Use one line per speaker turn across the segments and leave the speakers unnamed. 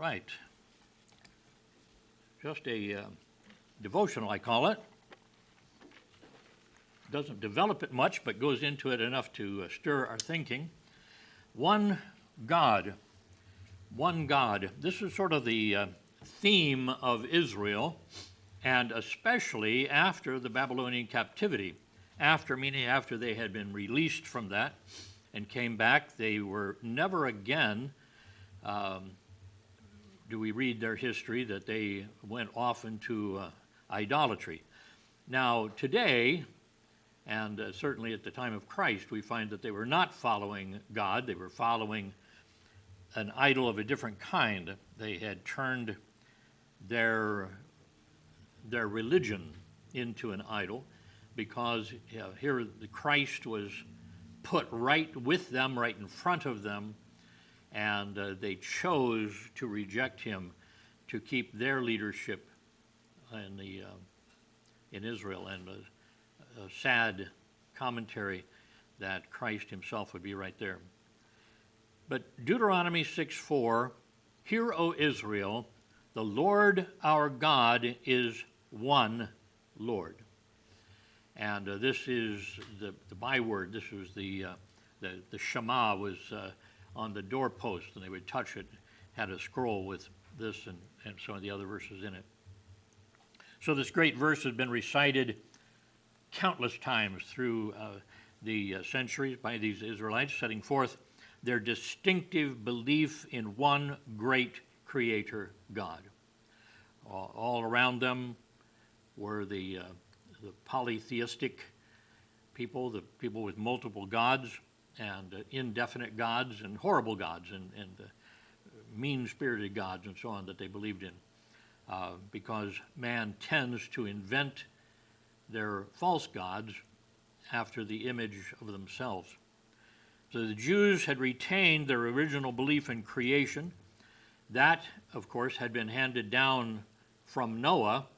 right. Just a devotional, I call it. Doesn't develop it much, but goes into it enough to stir our thinking. One God. One God. This is sort of the theme of Israel, and especially after the Babylonian captivity. After, meaning after they had been released from that and came back, they were never again, do we read their history, that they went off into idolatry. Now, today, and certainly at the time of Christ, we find that they were not following God. They were following an idol of a different kind. They had turned their religion into an idol, because here the Christ was put right with them, right in front of them, and they chose to reject him to keep their leadership in Israel. And a sad commentary that Christ himself would be right there. But Deuteronomy 6:4, "Hear, O Israel, the Lord our God is one Lord." And this is the byword. This was the Shema was on the doorpost, and they would touch it, had a scroll with this and some of the other verses in it. So this great verse has been recited countless times through the centuries by these Israelites, setting forth their distinctive belief in one great Creator God. All around them were the polytheistic people, the people with multiple gods and indefinite gods and horrible gods and mean-spirited gods and so on that they believed in, because man tends to invent their false gods after the image of themselves. So the Jews had retained their original belief in creation. That, of course, had been handed down from Noah,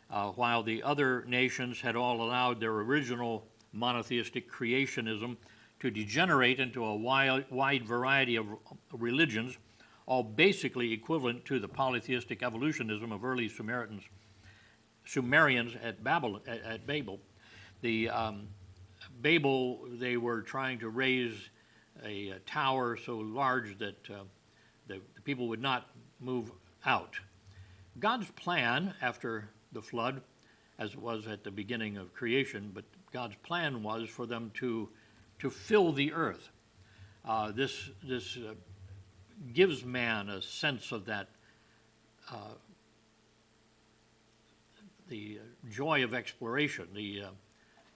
while the other nations had all allowed their original monotheistic creationism to degenerate into a wide variety of religions, all basically equivalent to the polytheistic evolutionism of early Sumerians at Babel. Babel, they were trying to raise a tower so large that the people would not move out. God's plan after the flood, as it was at the beginning of creation, but God's plan was for them to fill the earth. This gives man a sense of that, the joy of exploration, the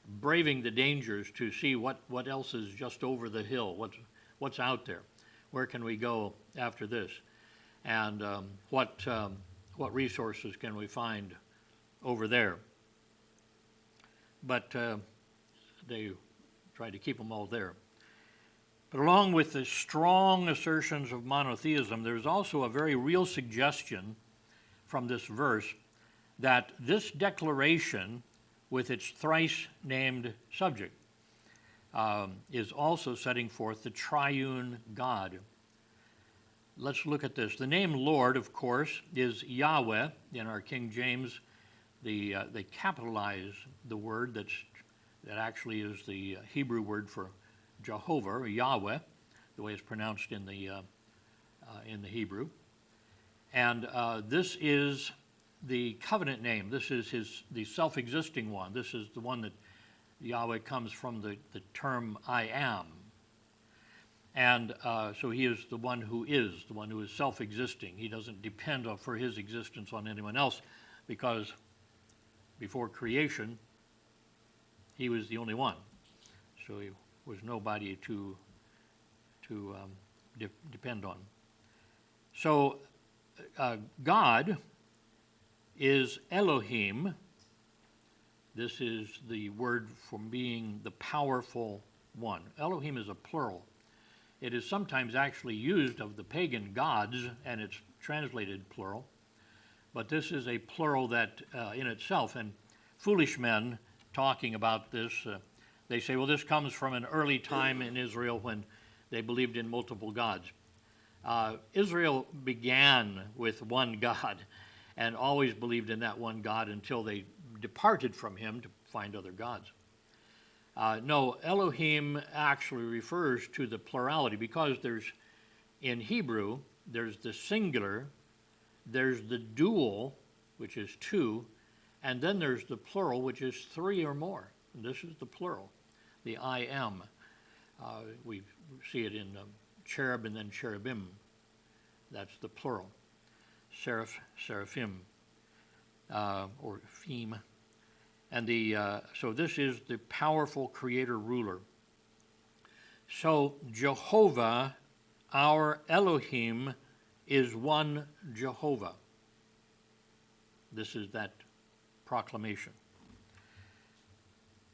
braving the dangers to see what else is just over the hill, what's out there, where can we go after this, and what resources can we find over there. But they tried to keep them all there. But along with the strong assertions of monotheism, there's also a very real suggestion from this verse that this declaration, with its thrice named subject, is also setting forth the triune God. Let's look at this. The name Lord, of course, is Yahweh. In our King James, they capitalize the word that actually is the Hebrew word for Jehovah, or Yahweh, the way it's pronounced in the Hebrew. And this is the covenant name. This is the self-existing one. This is the one that Yahweh comes from the term I am. And so he is the one who is self-existing. He doesn't depend for his existence on anyone else, because before creation, he was the only one. So he was nobody to depend on. So God is Elohim. This is the word for being the powerful one. Elohim is a plural. It is sometimes actually used of the pagan gods, and it's translated plural. But this is a plural that in itself, and foolish men talking about this, they say, well, this comes from an early time in Israel when they believed in multiple gods. Israel began with one God and always believed in that one God until they departed from him to find other gods. No, Elohim actually refers to the plurality because in Hebrew, there's the singular, there's the dual, which is two, and then there's the plural, which is three or more. And this is the plural, the I am. We see it in cherub and then cherubim. That's the plural. Seraphim, or pheme. And so this is the powerful creator ruler. So Jehovah, our Elohim, is one Jehovah. This is that proclamation.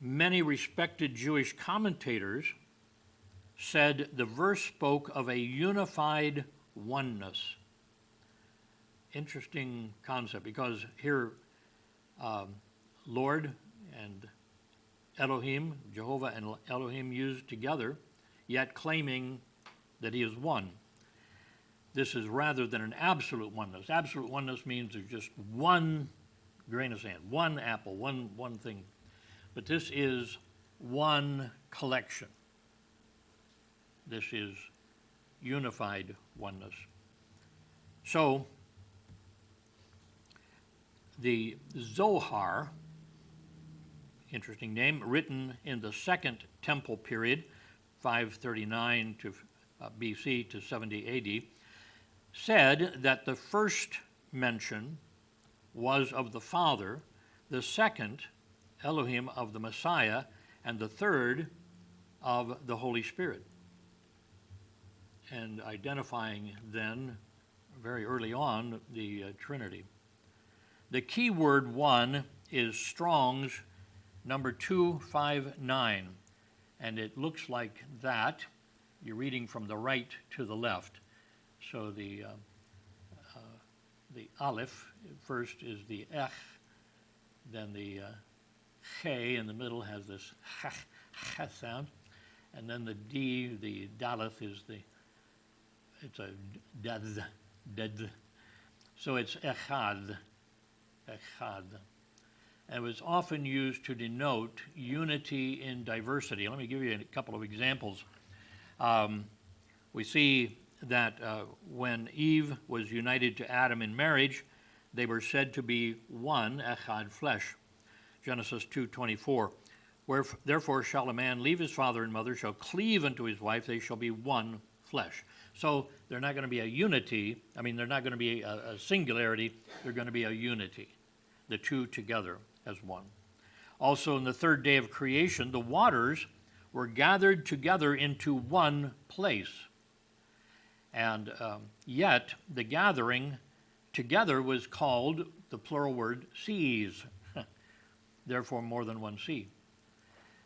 Many respected Jewish commentators said the verse spoke of a unified oneness. Interesting concept, because here Lord and Elohim, Jehovah and Elohim used together, yet claiming that he is one. This is rather than an absolute oneness. Absolute oneness means there's just one grain of sand, one apple, one thing. But this is one collection. This is unified oneness. So, the Zohar, interesting name, written in the Second Temple period, 539 to BC to 70 AD, said that the first mention was of the Father, the second, Elohim, of the Messiah, and the third of the Holy Spirit. And identifying then, very early on, the Trinity. The key word one is Strong's number 259, and it looks like that. You're reading from the right to the left. So the aleph first is the ech, then the che in the middle has this ha sound, and then the d, the daleth, is it's a dad. So it's echad. And it was often used to denote unity in diversity. Let me give you a couple of examples. We see that when Eve was united to Adam in marriage, they were said to be one, echad, flesh. Genesis 2:24. Therefore shall a man leave his father and mother, shall cleave unto his wife, they shall be one flesh. So they're not going to be a unity. They're not going to be a singularity. They're going to be a unity, the two together as one. Also, in the third day of creation, the waters were gathered together into one place. And yet, the gathering together was called, the plural word, seas. Therefore, more than one sea.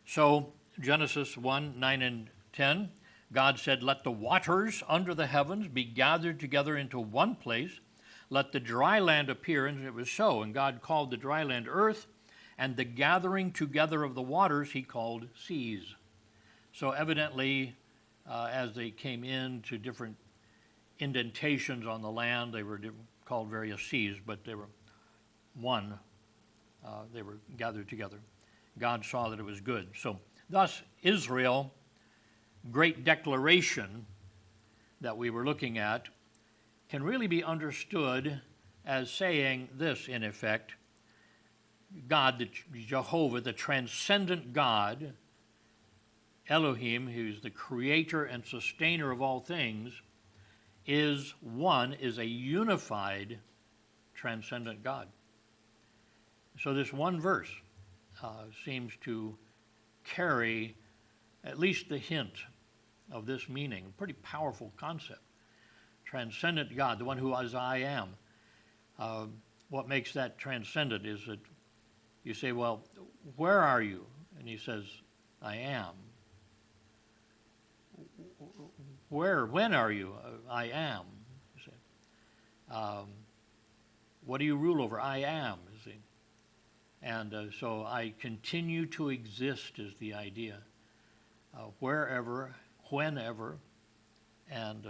So, Genesis 1:9 and 10, God said, let the waters under the heavens be gathered together into one place. Let the dry land appear, and it was so. And God called the dry land earth, and the gathering together of the waters he called seas. So evidently, as they came into different indentations on the land, they were called various seas, but they were one. They were gathered together. God saw that it was good. So thus, Israel, great declaration that we were looking at, can really be understood as saying this, in effect: God, Jehovah, the transcendent God, Elohim, who's the creator and sustainer of all things, is one, is a unified, transcendent God. So this one verse seems to carry at least the hint of this meaning. A pretty powerful concept. Transcendent God, the one who is I am. What makes that transcendent is that you say, well, where are you? And he says, I am. Where, when are you? I am. You say. What do you rule over? I am. You see. And so I continue to exist is the idea. Wherever, whenever, and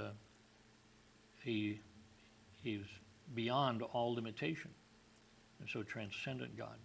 he's beyond all limitation, and so transcendent God.